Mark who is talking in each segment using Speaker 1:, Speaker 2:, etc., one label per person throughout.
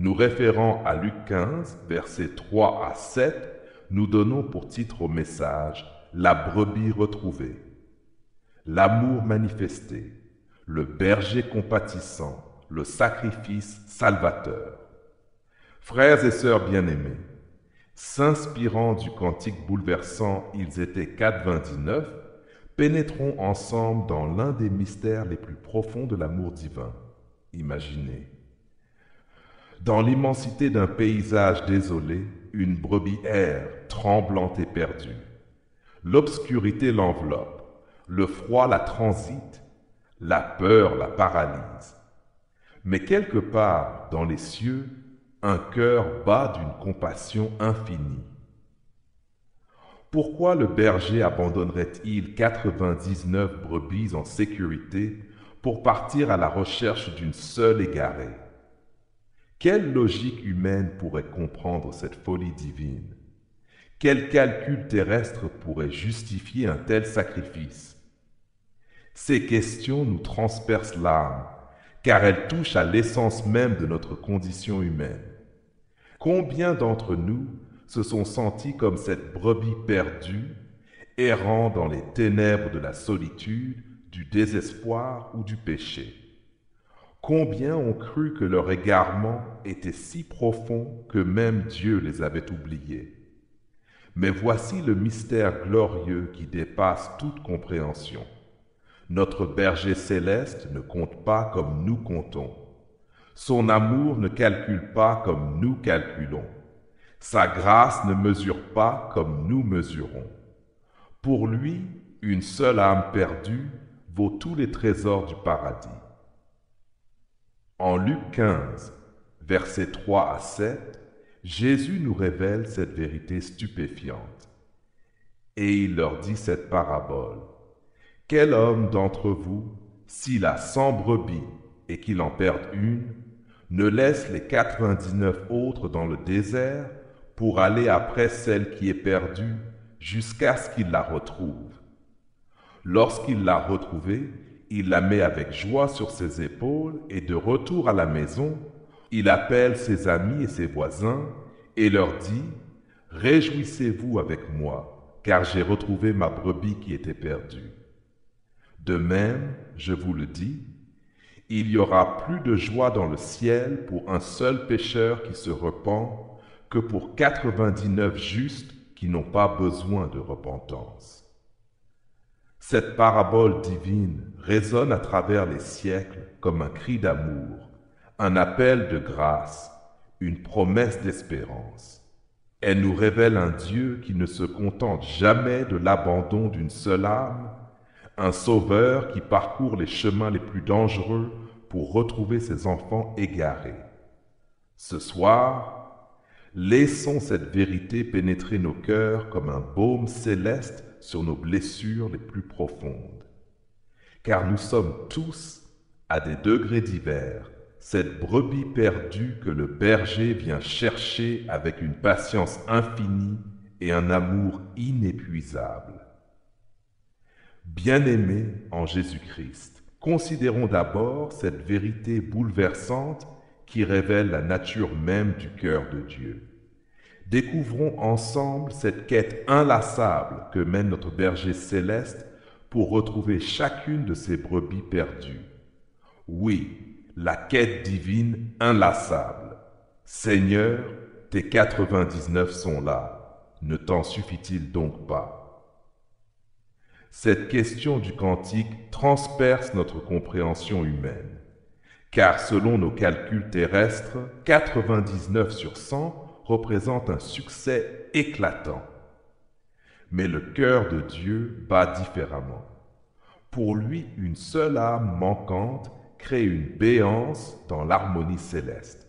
Speaker 1: Nous référant à Luc 15, versets 3 à 7, nous donnons pour titre au message « La brebis retrouvée ». L'amour manifesté, le berger compatissant, le sacrifice salvateur. Frères et sœurs bien-aimés, s'inspirant du cantique bouleversant « Ils étaient 4,29 », pénétrons ensemble dans l'un des mystères les plus profonds de l'amour divin. Imaginez. Dans l'immensité d'un paysage désolé, une brebis erre, tremblante et perdue. L'obscurité l'enveloppe, le froid la transite, la peur la paralyse. Mais quelque part dans les cieux, un cœur bat d'une compassion infinie. Pourquoi le berger abandonnerait-il 99 brebis en sécurité pour partir à la recherche d'une seule égarée? Quelle logique humaine pourrait comprendre cette folie divine? Quel calcul terrestre pourrait justifier un tel sacrifice? Ces questions nous transpercent l'âme, car elles touchent à l'essence même de notre condition humaine. Combien d'entre nous se sont sentis comme cette brebis perdue, errant dans les ténèbres de la solitude, du désespoir ou du péché? Combien ont cru que leur égarement était si profond que même Dieu les avait oubliés? Mais voici le mystère glorieux qui dépasse toute compréhension. Notre berger céleste ne compte pas comme nous comptons. Son amour ne calcule pas comme nous calculons. Sa grâce ne mesure pas comme nous mesurons. Pour lui, une seule âme perdue vaut tous les trésors du paradis. En Luc 15, versets 3 à 7, Jésus nous révèle cette vérité stupéfiante. Et il leur dit cette parabole. Quel homme d'entre vous, s'il a 100 brebis et qu'il en perde une, ne laisse les 99 autres dans le désert pour aller après celle qui est perdue jusqu'à ce qu'il la retrouve? Lorsqu'il l'a retrouvée, il la met avec joie sur ses épaules et de retour à la maison, il appelle ses amis et ses voisins et leur dit « Réjouissez-vous avec moi, car j'ai retrouvé ma brebis qui était perdue. » De même, je vous le dis, il y aura plus de joie dans le ciel pour un seul pécheur qui se repent que pour 99 justes qui n'ont pas besoin de repentance. Cette parabole divine résonne à travers les siècles comme un cri d'amour, un appel de grâce, une promesse d'espérance. Elle nous révèle un Dieu qui ne se contente jamais de l'abandon d'une seule âme, un sauveur qui parcourt les chemins les plus dangereux pour retrouver ses enfants égarés. Ce soir, laissons cette vérité pénétrer nos cœurs comme un baume céleste sur nos blessures les plus profondes. Car nous sommes tous, à des degrés divers, cette brebis perdue que le berger vient chercher avec une patience infinie et un amour inépuisable. Bien-aimés en Jésus-Christ, considérons d'abord cette vérité bouleversante qui révèle la nature même du cœur de Dieu. Découvrons ensemble cette quête inlassable que mène notre berger céleste pour retrouver chacune de ses brebis perdues. Oui, la quête divine inlassable. Seigneur, tes 99 sont là. Ne t'en suffit-il donc pas? Cette question du cantique transperce notre compréhension humaine, car selon nos calculs terrestres, 99 sur 100 représente un succès éclatant. Mais le cœur de Dieu bat différemment. Pour lui, une seule âme manquante crée une béance dans l'harmonie céleste.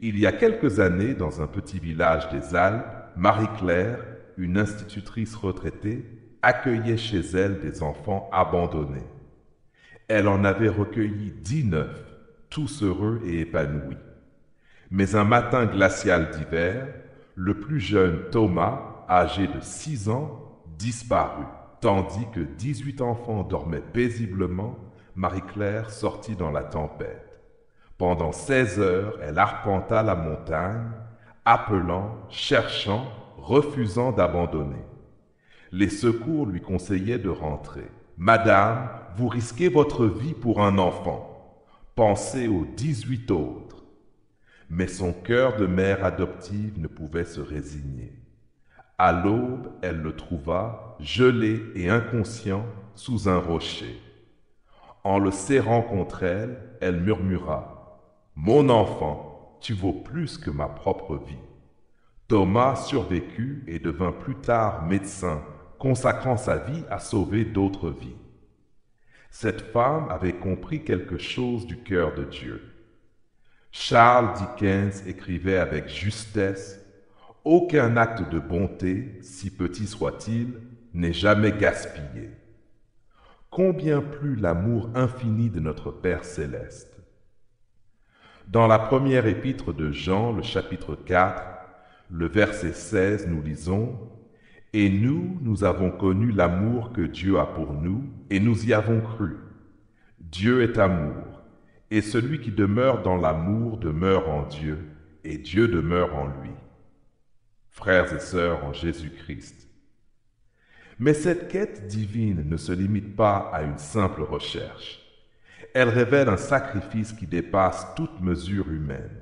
Speaker 1: Il y a quelques années, dans un petit village des Alpes, Marie-Claire, une institutrice retraitée, accueillait chez elle des enfants abandonnés. Elle en avait recueilli 19, tous heureux et épanouis. Mais un matin glacial d'hiver, le plus jeune Thomas, âgé de 6 ans, disparut, tandis que 18 enfants dormaient paisiblement, Marie-Claire sortit dans la tempête. Pendant 16 heures, elle arpenta la montagne, appelant, cherchant, refusant d'abandonner. Les secours lui conseillaient de rentrer. Madame, vous risquez votre vie pour un enfant. Pensez aux 18 autres. Mais son cœur de mère adoptive ne pouvait se résigner. À l'aube, elle le trouva, gelé et inconscient, sous un rocher. En le serrant contre elle, elle murmura : « Mon enfant, tu vaux plus que ma propre vie. » Thomas survécut et devint plus tard médecin, consacrant sa vie à sauver d'autres vies. Cette femme avait compris quelque chose du cœur de Dieu. Charles Dickens écrivait avec justesse : « Aucun acte de bonté, si petit soit-il, n'est jamais gaspillé. » Combien plus l'amour infini de notre Père céleste. Dans la première épître de Jean, le chapitre 4, le verset 16, nous lisons : « Et nous avons connu l'amour que Dieu a pour nous, et nous y avons cru. Dieu est amour, et celui qui demeure dans l'amour demeure en Dieu, et Dieu demeure en lui. » Frères et sœurs en Jésus-Christ. Mais cette quête divine ne se limite pas à une simple recherche. Elle révèle un sacrifice qui dépasse toute mesure humaine.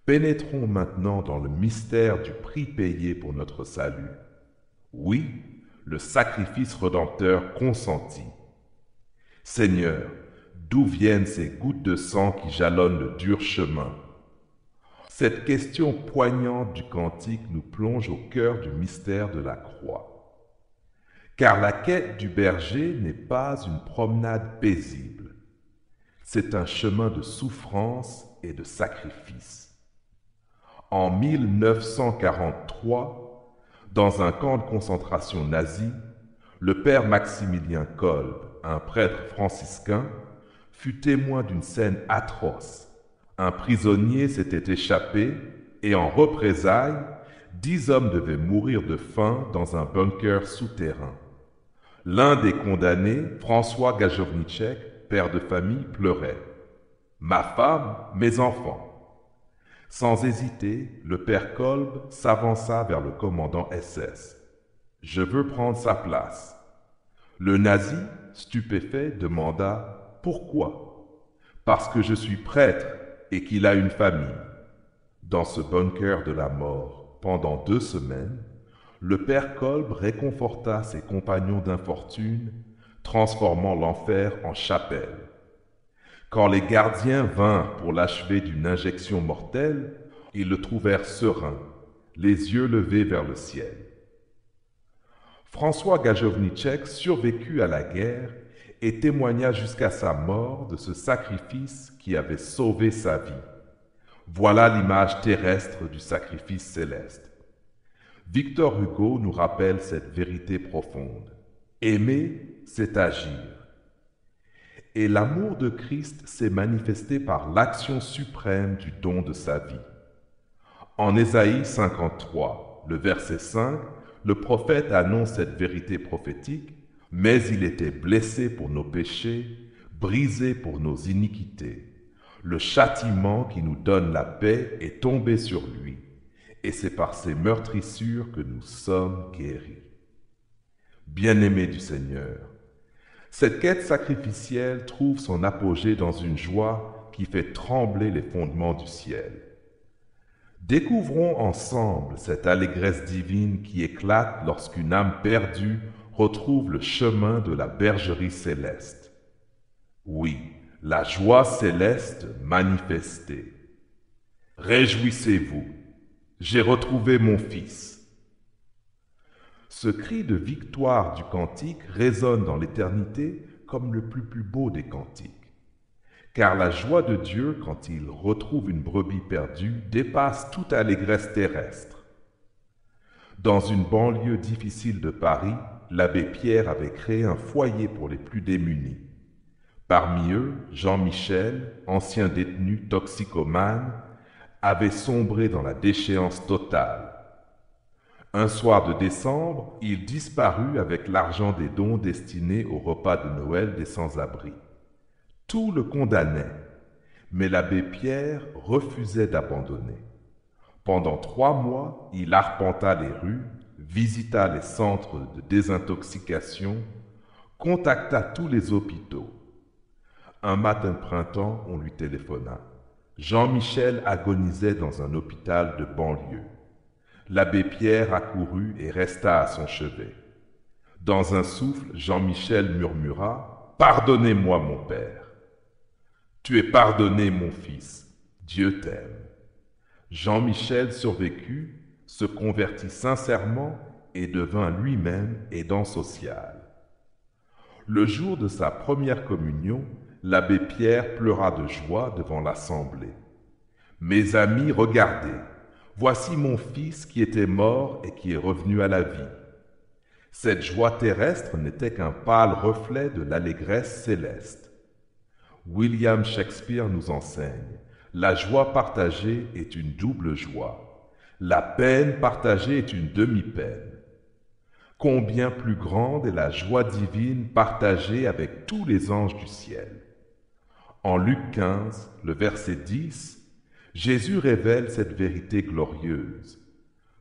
Speaker 1: Pénétrons maintenant dans le mystère du prix payé pour notre salut. Oui, le sacrifice rédempteur consenti. Seigneur, d'où viennent ces gouttes de sang qui jalonnent le dur chemin? Cette question poignante du cantique nous plonge au cœur du mystère de la croix. Car la quête du berger n'est pas une promenade paisible. C'est un chemin de souffrance et de sacrifice. En 1943, dans un camp de concentration nazi, le père Maximilien Kolb, un prêtre franciscain, fut témoin d'une scène atroce. Un prisonnier s'était échappé et en représailles, 10 hommes devaient mourir de faim dans un bunker souterrain. L'un des condamnés, François Gajowniczek, père de famille, pleurait : « Ma femme, mes enfants !» Sans hésiter, le père Kolb s'avança vers le commandant SS. « Je veux prendre sa place. » Le nazi, stupéfait, demanda : « Pourquoi ? » ?»« Parce que je suis prêtre et qu'il a une famille. » Dans ce bunker de la mort, pendant 2 semaines, le père Kolb réconforta ses compagnons d'infortune, transformant l'enfer en chapelle. Quand les gardiens vinrent pour l'achever d'une injection mortelle, ils le trouvèrent serein, les yeux levés vers le ciel. François Gajowniczek survécut à la guerre et témoigna jusqu'à sa mort de ce sacrifice qui avait sauvé sa vie. Voilà l'image terrestre du sacrifice céleste. Victor Hugo nous rappelle cette vérité profonde. Aimer, c'est agir. Et l'amour de Christ s'est manifesté par l'action suprême du don de sa vie. En Ésaïe 53, le verset 5, le prophète annonce cette vérité prophétique : « Mais il était blessé pour nos péchés, brisé pour nos iniquités. Le châtiment qui nous donne la paix est tombé sur lui. Et c'est par ses meurtrissures que nous sommes guéris. » Bien-aimés du Seigneur, cette quête sacrificielle trouve son apogée dans une joie qui fait trembler les fondements du ciel. Découvrons ensemble cette allégresse divine qui éclate lorsqu'une âme perdue retrouve le chemin de la bergerie céleste. Oui, la joie céleste manifestée. Réjouissez-vous, j'ai retrouvé mon fils. Ce cri de victoire du cantique résonne dans l'éternité comme le plus beau des cantiques. Car la joie de Dieu, quand il retrouve une brebis perdue, dépasse toute allégresse terrestre. Dans une banlieue difficile de Paris, l'abbé Pierre avait créé un foyer pour les plus démunis. Parmi eux, Jean-Michel, ancien détenu toxicomane, avait sombré dans la déchéance totale. Un soir de décembre, il disparut avec l'argent des dons destinés au repas de Noël des sans-abri. Tout le condamnait, Mais l'abbé Pierre refusait d'abandonner. Pendant 3 mois, il arpenta les rues, visita les centres de désintoxication, contacta tous les hôpitaux. Un matin de printemps, on lui téléphona. Jean-Michel agonisait dans un hôpital de banlieue. L'abbé Pierre accourut et resta à son chevet. Dans un souffle, Jean-Michel murmura « Pardonnez-moi, mon père !»« Tu es pardonné, mon fils. Dieu t'aime. » Jean-Michel survécut, se convertit sincèrement et devint lui-même aidant social. Le jour de sa première communion, l'abbé Pierre pleura de joie devant l'assemblée. « Mes amis, regardez, voici mon fils qui était mort et qui est revenu à la vie. » Cette joie terrestre n'était qu'un pâle reflet de l'allégresse céleste. William Shakespeare nous enseigne: la joie partagée est une double joie. La peine partagée est une demi-peine. Combien plus grande est la joie divine partagée avec tous les anges du ciel. En Luc 15, le verset 10, Jésus révèle cette vérité glorieuse.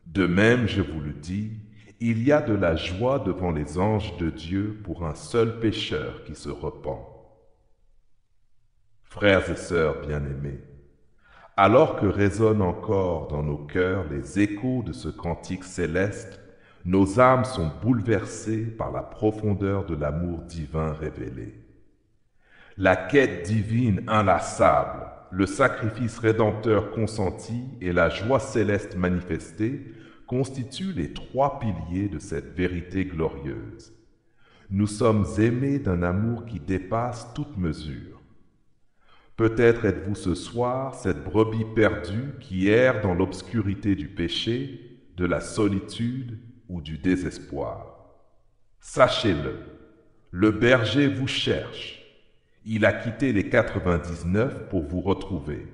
Speaker 1: De même, je vous le dis, il y a de la joie devant les anges de Dieu pour un seul pécheur qui se repent. Frères et sœurs bien-aimés, alors que résonnent encore dans nos cœurs les échos de ce cantique céleste, nos âmes sont bouleversées par la profondeur de l'amour divin révélé. La quête divine inlassable, le sacrifice rédempteur consenti et la joie céleste manifestée constituent les 3 piliers de cette vérité glorieuse. Nous sommes aimés d'un amour qui dépasse toute mesure. Peut-être êtes-vous ce soir cette brebis perdue qui erre dans l'obscurité du péché, de la solitude ou du désespoir. Sachez-le, le berger vous cherche. Il a quitté les 99 pour vous retrouver.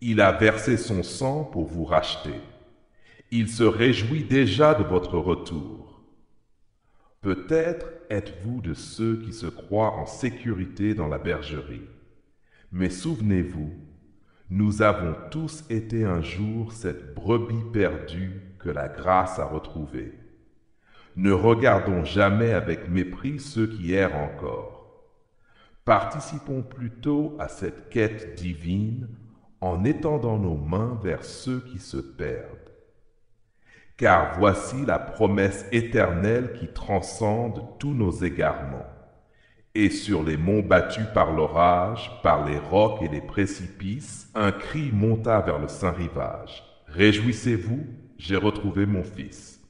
Speaker 1: Il a versé son sang pour vous racheter. Il se réjouit déjà de votre retour. Peut-être êtes-vous de ceux qui se croient en sécurité dans la bergerie. Mais souvenez-vous, nous avons tous été un jour cette brebis perdue que la grâce a retrouvée. Ne regardons jamais avec mépris ceux qui errent encore. Participons plutôt à cette quête divine en étendant nos mains vers ceux qui se perdent. Car voici la promesse éternelle qui transcende tous nos égarements. Et sur les monts battus par l'orage, par les rocs et les précipices, un cri monta vers le saint rivage. Réjouissez-vous, j'ai retrouvé mon fils.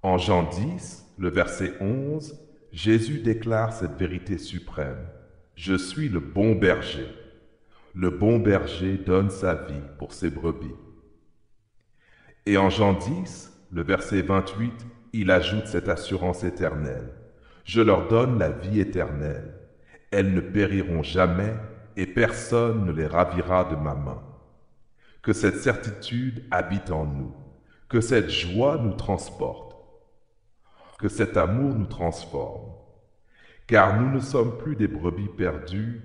Speaker 1: En Jean 10, le verset 11, Jésus déclare cette vérité suprême. Je suis le bon berger. Le bon berger donne sa vie pour ses brebis. Et en Jean 10, le verset 28, il ajoute cette assurance éternelle. Je leur donne la vie éternelle. Elles ne périront jamais et personne ne les ravira de ma main. Que cette certitude habite en nous, que cette joie nous transporte, que cet amour nous transforme. Car nous ne sommes plus des brebis perdues,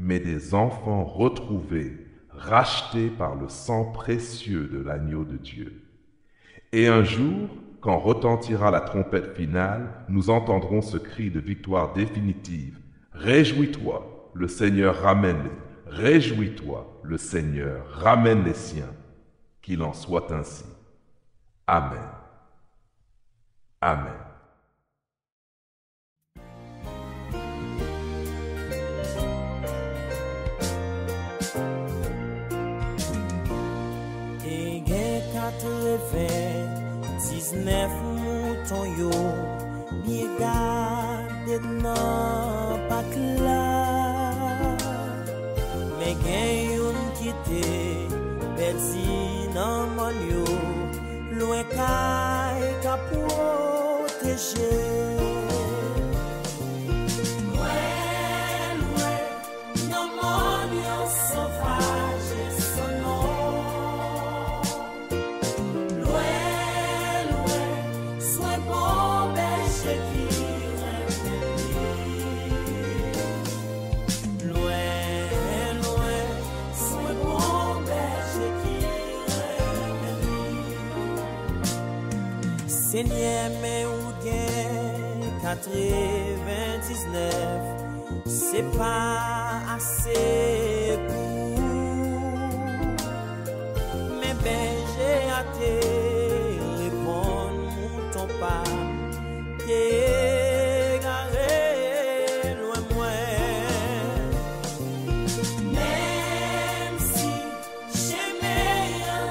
Speaker 1: mais des enfants retrouvés, rachetés par le sang précieux de l'agneau de Dieu. Et un jour, quand retentira la trompette finale, nous entendrons ce cri de victoire définitive. Réjouis-toi, le Seigneur ramène les. Réjouis-toi, le Seigneur ramène les siens. Qu'il en soit ainsi. Amen. Amen.
Speaker 2: Neuf moutons yo, bien gardé nan pak la. Mais gen yon qui te perdu nan mon yo, loin kay ka protéger. Seigneur, mais ou gen 99, c'est pas assez pour. Mais ben j'ai hâté répondre ton pas, égaré loin moi. Même si j'aimais un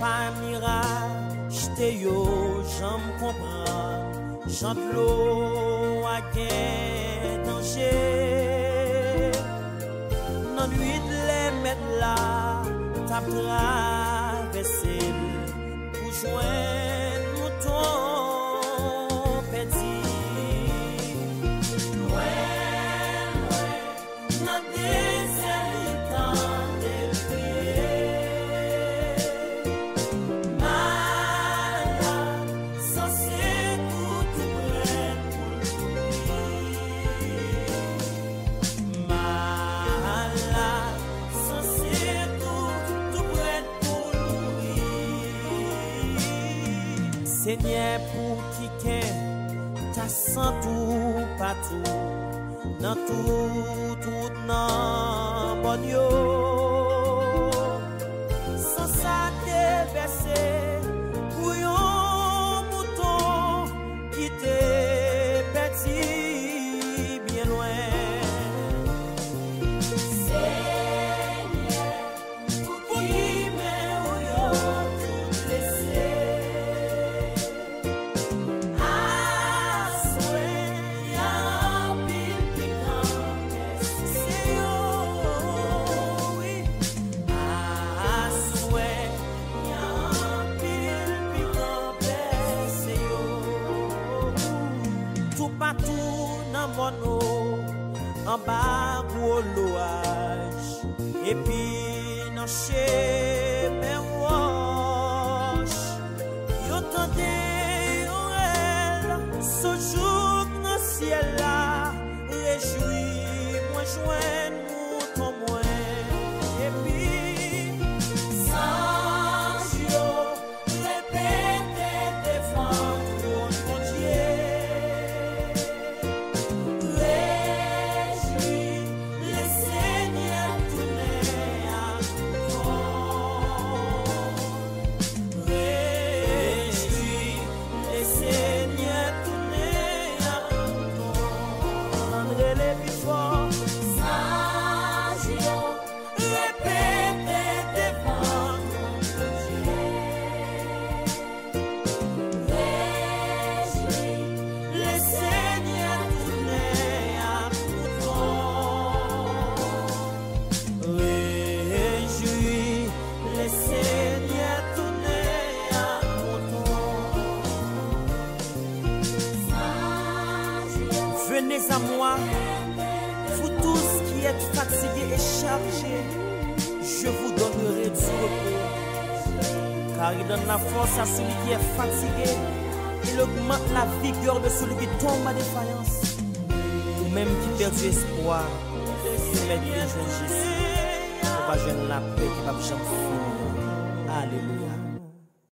Speaker 2: par mirage, te yo, j'en comprends, j'en l'eau à gain danger. Non nuit de les mettre là, t'as traversé pour joindre mouton petit. Ouais, non désert temps de Seigneur, pour qui t'as sans tout partout, dans tout nan bon yo. Sans ça t'es versé pour yon mouton qui t'est petit bien loin. Seigneur, pour qui mais ou yo tout laissé. En bas pour l'ouage et puis dans chez mes roches yo tente elle ce jour dans ciel là réjouis moi joindre mouton moi et puis sans yo répéter devant mon Dieu. Venez à moi, vous tous qui êtes fatigués et chargés, je vous donnerai du repos. Car il donne la force à celui qui est fatigué, il augmente la vigueur de celui qui tombe à défaillance. Ou même qui perd du espoir, mais qui joue Jésus, on va joindre la paix qui va jamais finir. Alléluia.